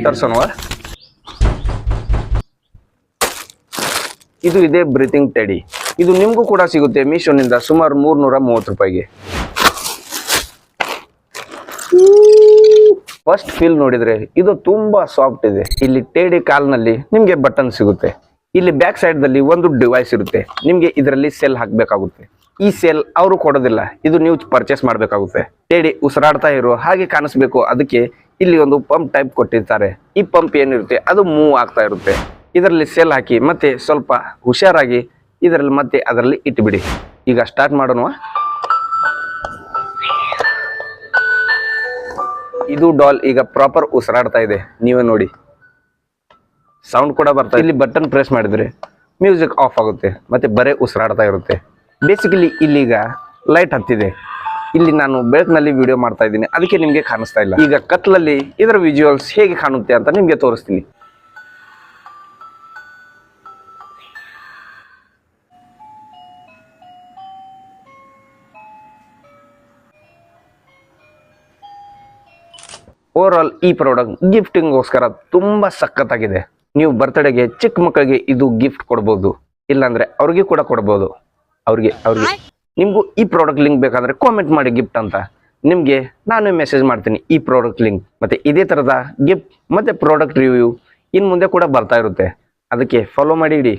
ತರ್ಸೋಣವಾ? ಇದು ಇದೆ breathing teddy. ಇದು ನಿಮಗೂ ಕೂಡ ಸಿಗುತ್ತೆ ಮೀಶೋನಿಂದ ಸುಮಾರು 330 ರೂಪಾಯಿಗೆ. ಫಸ್ಟ್ ಫೀಲ್ ನೋಡಿದ್ರೆ ಇದು ತುಂಬಾ ಸಾಫ್ಟ್ ಇದೆ. ಇಲ್ಲಿ ಟೇಡಿ ಕಾಲ್ನಲ್ಲಿ ನಿಮ್ಗೆ ಬಟನ್ ಸಿಗುತ್ತೆ. ಇಲ್ಲಿ ಬ್ಯಾಕ್ ಸೈಡ್ ದಲ್ಲಿ ಒಂದು ಡಿವೈಸ್ ಇರುತ್ತೆ. ನಿಮ್ಗೆ ಇದರಲ್ಲಿ ಸೆಲ್ ಹಾಕಬೇಕಾಗುತ್ತೆ. ಈ ಸೆಲ್ ಅವರು ಕೊಡೋದಿಲ್ಲ, ಇದು ನೀವು ಪರ್ಚೇಸ್ ಮಾಡಬೇಕಾಗುತ್ತೆ. ಟೇಡಿ ಉಸಿರಾಡ್ತಾ ಇರೋ ಹಾಗೆ ಕಾಣಿಸ್ಬೇಕು, ಅದಕ್ಕೆ ಇಲ್ಲಿ ಒಂದು ಪಂಪ್ ಟೈಪ್ ಕೊಟ್ಟಿರ್ತಾರೆ. ಈ ಪಂಪ್ ಏನಿರುತ್ತೆ ಅದು ಮೂವ್ ಆಗ್ತಾ ಇರುತ್ತೆ. ಇದರಲ್ಲಿ ಸೆಲ್ ಹಾಕಿ ಮತ್ತೆ ಸ್ವಲ್ಪ ಹುಷಾರಾಗಿ ಇದರಲ್ಲಿ ಮತ್ತೆ ಅದರಲ್ಲಿ ಇಟ್ಬಿಡಿ. ಈಗ ಸ್ಟಾರ್ಟ್ ಮಾಡೋಣ. ಇದು ಡಾಲ್ ಈಗ ಪ್ರಾಪರ್ ಉಸಿರಾಡ್ತಾ ಇದೆ, ನೀವೇ ನೋಡಿ. ಸೌಂಡ್ ಕೂಡ ಬರ್ತಾ. ಇಲ್ಲಿ ಬಟನ್ ಪ್ರೆಸ್ ಮಾಡಿದ್ರೆ ಮ್ಯೂಸಿಕ್ ಆಫ್ ಆಗುತ್ತೆ ಮತ್ತೆ ಬರೇ ಉಸಿರಾಡ್ತಾ ಇರುತ್ತೆ. ಬೇಸಿಕಲಿ ಇಲ್ಲಿಗ ಲೈಟ್ ಹತ್ತಿದೆ. ಇಲ್ಲಿ ನಾನು ಬೆಳಕಿನಲ್ಲಿ ವಿಡಿಯೋ ಮಾಡ್ತಾ ಇದ್ದೀನಿ, ಅದಕ್ಕೆ ನಿಮ್ಗೆ ಕಾಣಿಸ್ತಾ ಇಲ್ಲ. ಈಗ ಕತ್ಲಲ್ಲಿ ಇದರ ವಿಜುವಲ್ಸ್ ಹೇಗೆ ಕಾಣುತ್ತೆ ಅಂತ ನಿಮ್ಗೆ ತೋರಿಸ್ತೀನಿ. ಓವರ್ ಆಲ್ ಈ ಪ್ರಾಡಕ್ಟ್ ಗಿಫ್ಟಿಂಗ್ಗೋಸ್ಕರ ತುಂಬಾ ಸಖತ್ತಾಗಿದೆ. ನೀವು ಬರ್ತ್ಡೇಗೆ ಚಿಕ್ಕ ಮಕ್ಕಳಿಗೆ ಇದು ಗಿಫ್ಟ್ ಕೊಡ್ಬೋದು, ಇಲ್ಲಾಂದ್ರೆ ಅವ್ರಿಗೆ ಕೂಡ ಕೊಡ್ಬೋದು. ಅವ್ರಿಗೆ ನಿಮ್ಗೂ ಈ ಪ್ರಾಡಕ್ಟ್ ಲಿಂಕ್ ಬೇಕಾದ್ರೆ ಕಾಮೆಂಟ್ ಮಾಡಿ ಗಿಫ್ಟ್ ಅಂತ. ನಿಮ್ಗೆ ನಾನು ಮೆಸೇಜ್ ಮಾಡ್ತೀನಿ ಈ ಪ್ರಾಡಕ್ಟ್ ಲಿಂಕ್. ಮತ್ತೆ ಇದೇ ತರದ ಗಿಫ್ಟ್ ಮತ್ತೆ ಪ್ರಾಡಕ್ಟ್ ರಿವ್ಯೂ ಇನ್ ಮುಂದೆ ಕೂಡ ಬರ್ತಾ ಇರುತ್ತೆ, ಅದಕ್ಕೆ ಫಾಲೋ ಮಾಡಿ ಇಡಿ.